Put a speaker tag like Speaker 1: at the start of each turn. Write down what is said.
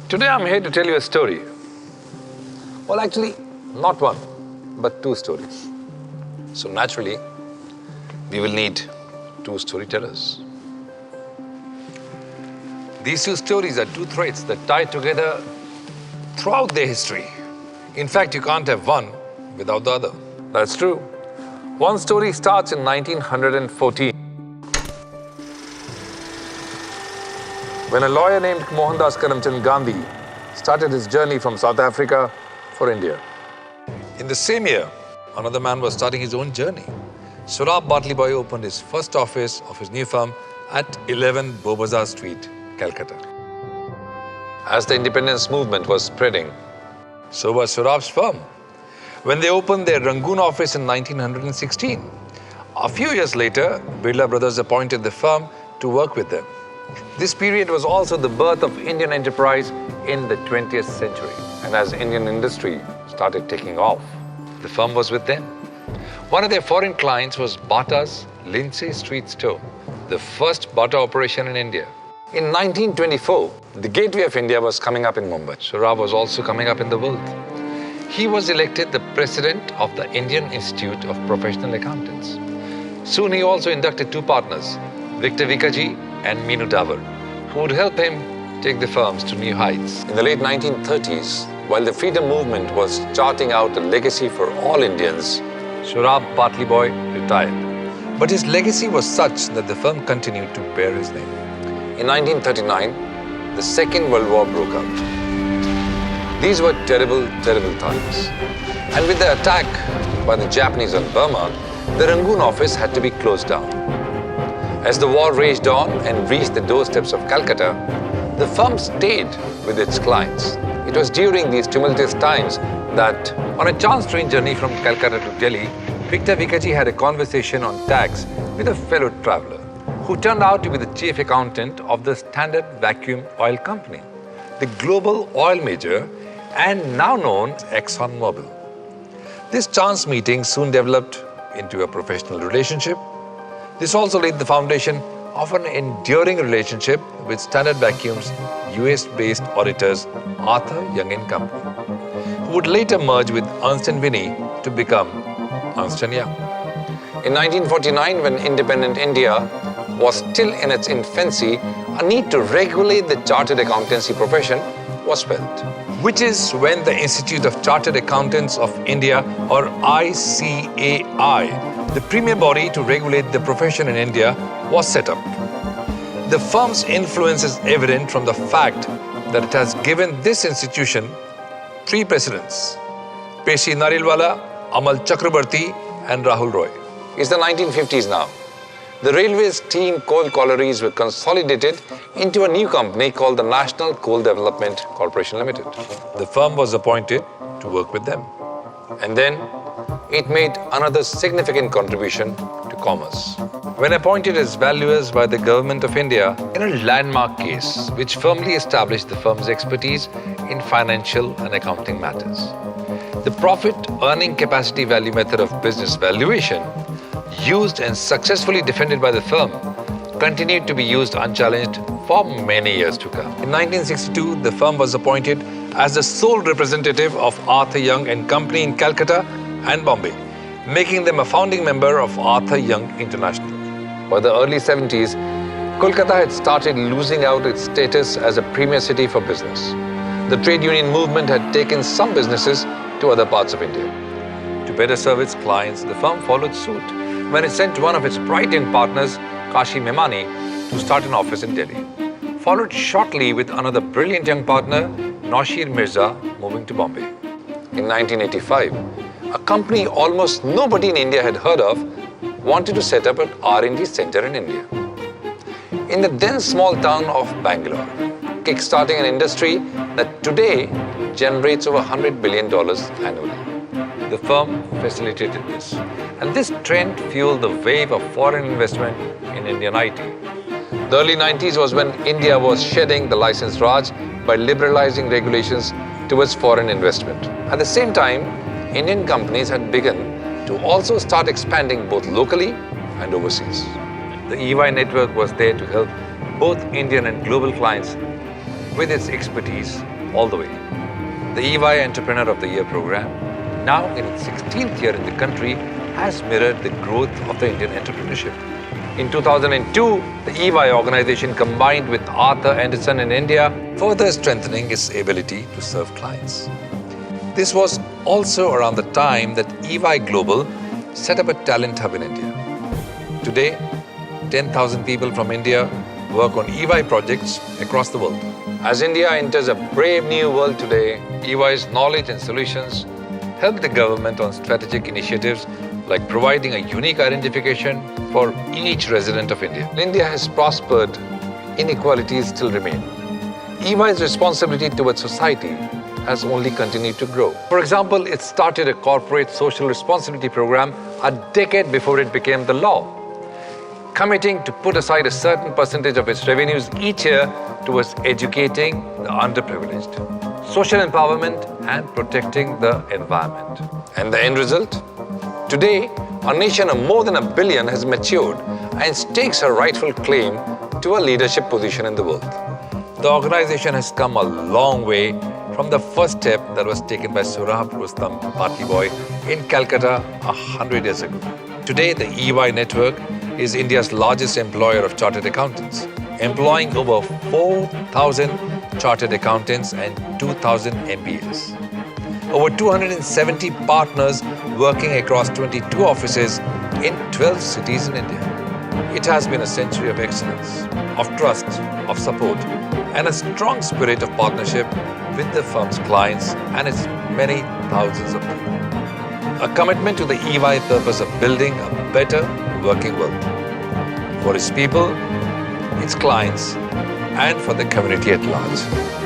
Speaker 1: Today I'm here to tell you a story. Well, actually, not one, but two stories. So naturally, we will need two storytellers. These two stories are two threads that tie together throughout their history. In fact, you can't have one without the other. That's true. One story starts in 1914. When a lawyer named Mohandas Karamchand Gandhi started his journey from South Africa for India. In the same year, another man was starting his own journey. Surab Bartley opened his first office of his new firm at 11 Beaubazar Street, Calcutta. As the independence movement was spreading, so was Surab's firm. When they opened their Rangoon office in 1916, a few years later, Birla Brothers appointed the firm to work with them. This period was also the birth of Indian enterprise in the 20th century. And as Indian industry started taking off, the firm was with them. One of their foreign clients was Bata's Lindsay Street store, the first Bata operation in India. In 1924, the gateway of India was coming up in Mumbai. Surab was also coming up in the world. He was elected the president of the Indian Institute of Professional Accountants. Soon he also inducted two partners, Victor Vikaji and Meenu Davar, who would help him take the firms to new heights. In the late 1930s, while the freedom movement was charting out a legacy for all Indians, Surab Bartley retired. But his legacy was such that the firm continued to bear his name. In 1939, the Second World War broke out. These were terrible, terrible times. And with the attack by the Japanese on Burma, the Rangoon office had to be closed down. As the war raged on and reached the doorsteps of Calcutta, the firm stayed with its clients. It was during these tumultuous times that, on a chance train journey from Calcutta to Delhi, Victor Vikaji had a conversation on tax with a fellow traveler, who turned out to be the chief accountant of the Standard Vacuum Oil Company, the global oil major and now known as ExxonMobil. This chance meeting soon developed into a professional relationship. This also laid the foundation of an enduring relationship with Standard Vacuum's US-based auditors Arthur Young & Company, who would later merge with Ernst & Vinnie to become Ernst & Young. In 1949, when independent India was still in its infancy, a need to regulate the chartered accountancy profession was felt. Which is when the Institute of Chartered Accountants of India, or ICAI, the premier body to regulate the profession in India, was set up. The firm's influence is evident from the fact that it has given this institution three presidents: Peshi Narilwala, Amal Chakrabarti, and Rahul Roy. It's the 1950s now. The railway steam coal collieries were consolidated into a new company called the National Coal Development Corporation Limited. The firm was appointed to work with them. And then it made another significant contribution to commerce. When appointed as valuers by the Government of India in a landmark case which firmly established the firm's expertise in financial and accounting matters. The profit earning capacity value method of business valuation, used and successfully defended by the firm, continued to be used unchallenged for many years to come. In 1962, the firm was appointed as the sole representative of Arthur Young and Company in Calcutta and Bombay, making them a founding member of Arthur Young International. By the early 70s, Kolkata had started losing out its status as a premier city for business. The trade union movement had taken some businesses to other parts of India. To better serve its clients, the firm followed suit when it sent one of its Brighton partners, Kashi Memani, to start an office in Delhi. Followed shortly with another brilliant young partner, Naushir Mirza, moving to Bombay. In 1985, a company almost nobody in India had heard of wanted to set up an R&D center in India. In the then small town of Bangalore, kickstarting an industry that today generates over $100 billion annually. The firm facilitated this. And this trend fueled the wave of foreign investment in Indian IT. The early 90s was when India was shedding the license Raj by liberalizing regulations towards foreign investment. At the same time, Indian companies had begun to also start expanding both locally and overseas. The EY network was there to help both Indian and global clients with its expertise all the way. The EY Entrepreneur of the Year program, now in its 16th year in the country, has mirrored the growth of the Indian entrepreneurship. In 2002, the EY organization combined with Arthur Andersen in India, further strengthening its ability to serve clients. This was also around the time that EY Global set up a talent hub in India. Today, 10,000 people from India work on EY projects across the world. As India enters a brave new world today, EY's knowledge and solutions help the government on strategic initiatives like providing a unique identification for each resident of India. India has prospered, inequalities still remain. EY's responsibility towards society has only continued to grow. For example, it started a corporate social responsibility program a decade before it became the law, committing to put aside a certain percentage of its revenues each year towards educating the underprivileged, social empowerment, and protecting the environment. And the end result? Today, a nation of more than 1 billion has matured and stakes a rightful claim to a leadership position in the world. The organization has come a long way from the first step that was taken by Surab Rustam Batiboy in Calcutta 100 years ago. Today, the EY network is India's largest employer of chartered accountants, employing over 4,000 chartered accountants and 2,000 MBAs. Over 270 partners working across 22 offices in 12 cities in India. It has been a century of excellence, of trust, of support, and a strong spirit of partnership with the firm's clients and its many thousands of people. A commitment to the EY purpose of building a better working world for its people, its clients, and for the community at large.